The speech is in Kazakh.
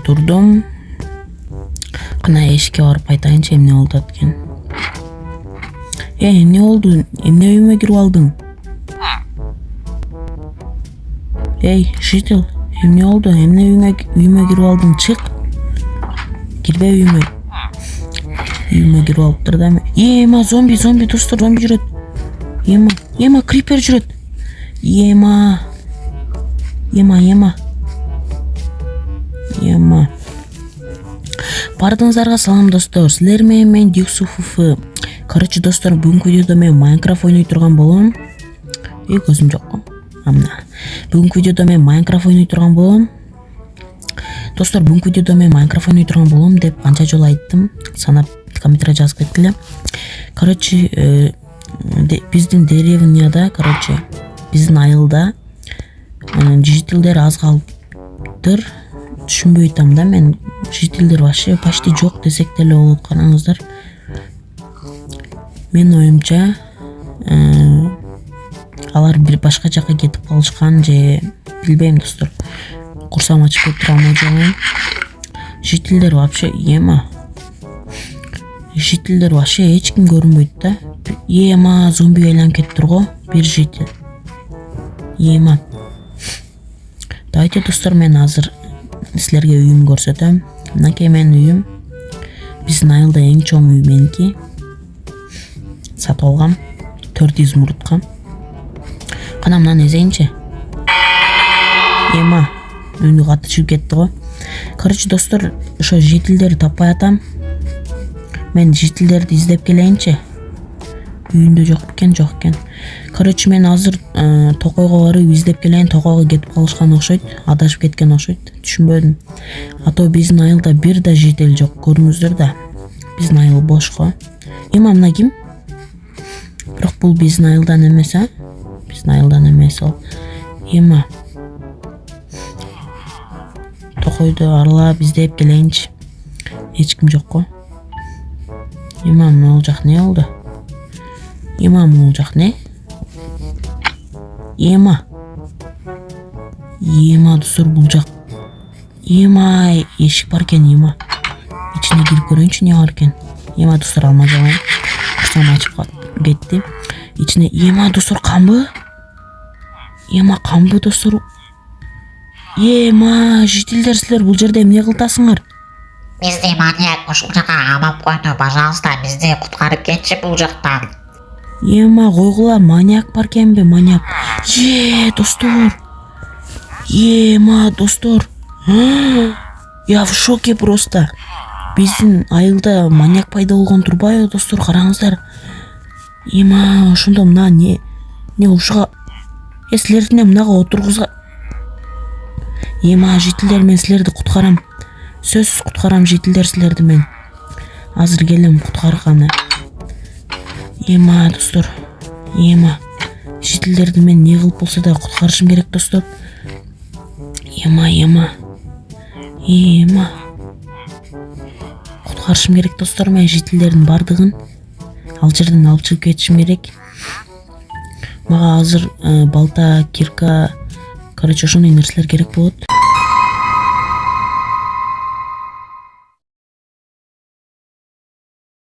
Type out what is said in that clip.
турдум. Кана эшикке барып айтайынчы эмне болду экен. Эмне болду? Эмне үйүмө кирип алдың? Житил, эмне болду? Эмне үйүмө кирип алдың? Чык. Кирбе үйүмө. Үйүмө кирип алыптыр да. Ема, зомби достор, зомби жүрөт. Ема, крипер жүрөт. Ема. Бардыңыздарга салам достор. Силер менен мен Дюксуф. Короче достор, бүгүнкү видеодо мен Майнкрафт ойной турган болом. Көзүм жок. Бүгүнкү видеодо мен Майнкрафт ойной турган болом. Достор, бүгүнкү видеодо мен Майнкрафт ойной турган болом деп канча жолу айттым. Санап комментарий жазып кеткиле. Короче, биздин деревняда, биздин айылда жителдер аз калыптыр. Түшүнбөй атам да мен. Жителдер вообще почти жок десек деле болот, караңыздар. Мен оюмча алар бир башка жакка кетип калышкан же билбейм достор. Курсам ачып кетире алмай жүрөм. Жителдер вообще Жителдер вообще эч ким көрүнбөйт да. Зомби айланып кетиптир го, бир жител. Давайте достор, мен азыр силерге үйүм көрсөтөм. Мынакей менин үйүм. Биздин айылда эң чоң үй меники. Сатып алгам 4 измурутка. Кана мынаны эзейинчи. Үнү каты чыгып кетти го. Короче достор, ошо жителдерди таппай атам. Мен жителдерди издеп келейинчи. Үйүндө жок экен. Короче, мен азыр токойго барып издеп келейин. Токойго кетип калышкан окшойт, адашып кеткен окшойт. Түшүнбөдүм. Ато биздин айылда бир да жител жок. Көрүңүздөр да. Биздин айыл бош го. Мына ким? Бирок бул биздин айылдан эмес, Биздин айылдан эмес ал. Токойду аралап издеп келейинчи. Эч ким жок го. Мына жак не болду? Мына жак не? Достор, бул жак. Эшик бар экен, Ичине кирип көрөйүнчү, эмне бар экен? Достор, алма жагам. Курсам ачып кетти. Ичине достор, камбы? Камбы достор. Жителдер, силер бул жерде эмне кылтасыңар? Бизди маньяк ушул жака камап койду. Пожалуйста, бизди куткарып кетчи бул жактан. Койгула, маньяк бар экенби, маньяк. Достор. Достор. Я в шоке просто. Биздин айылда маньяк пайда болгон турбайбы достор, караңыздар. Ошондо мына не ушуга силердин мынага отургузга. Жителдер, мен силерди куткарам. Сөзсүз куткарам жителдер силерди мен. Азыр келем куткарганы. Достор. Жителдерди мен не кылып болсо да куткарышым керек достор. Куткарышым керек достор, мен жителдердин бардыгын ал жерден алып чыгып кетишим керек. Мага азыр балта, кирка, ошондой нерселер керек болот.